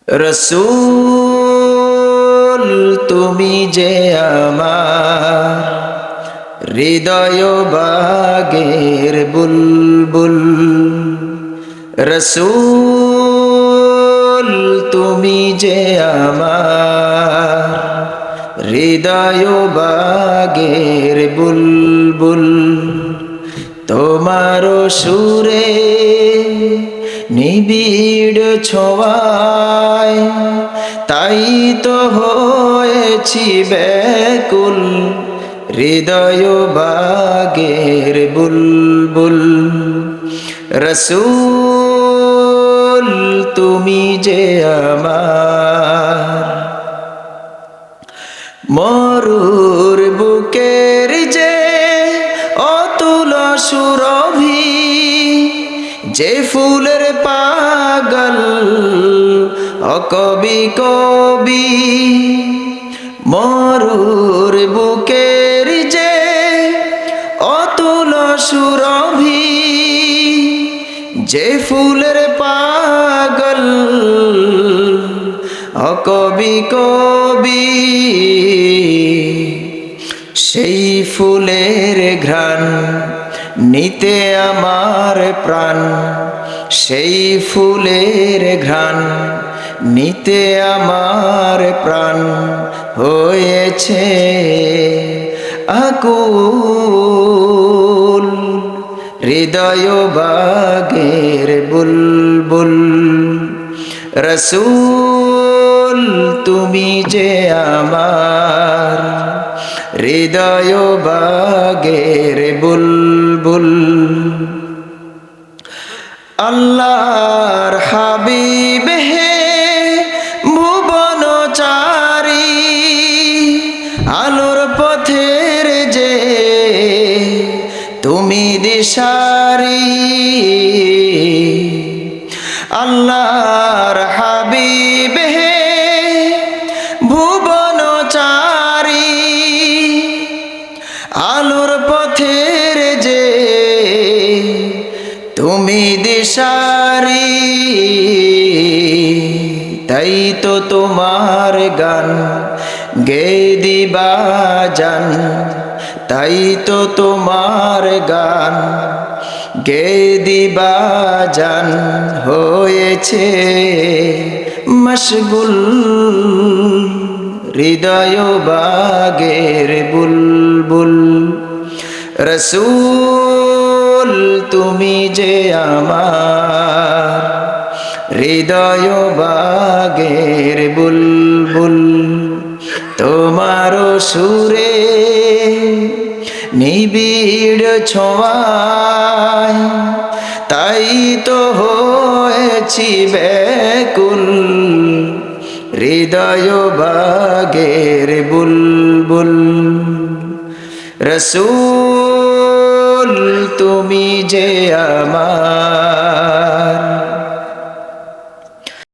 রসূল তুমি যে আমার হৃদয় বাগের বুলবুল। রসূল তুমি যে আমার হৃদয় বাগের বুলবুল। তোমার সুরে নিবিড় ছোঁয়ায় তাই তো হয়েছি ব্যাকুল, হৃদয় বাগের বুলবুল। রসূল তুমি যে আমার মরুর বুকের যে অতুল সুরভি, যে ফুলের পাগল অকবি কবি। মরুর বুকের যে অতুল সুরভি, যে ফুলের পাগল অকবি কবি। সেই ফুলের ঘ্রাণ নিতে আমার প্রাণ, সেই ফুলের ঘ্রাণ নিতে আমার প্রাণ হয়েছে আকুল, হৃদয় বাগের বুলবুল। রসূল তুমি যে আমার হৃদয় বাগের বুলবুল। আল্লাহর হাবিব হে ভুবনচারী, আলোর পথের যে তুমি দিশারি। আল্লাহর হাবিব হে ভুবনচারী, আলোর পথের যে তুমি দিশারি। তাই তো তোমার গান গে দিবা জান, তাই তো তোমার গান গে দিবা জান হয়েছে মশগুল, হৃদয় বাগের বুলবুল। রসূল তুমি যে আমার হৃদয় বাগের বুলবুল। তোমার সুরে নিবিড় ছোঁয়ায় তাই তো হয়েছি ব্যাকুল, হৃদয় বাগের বুলবুল। রসূল তুমি যে আমার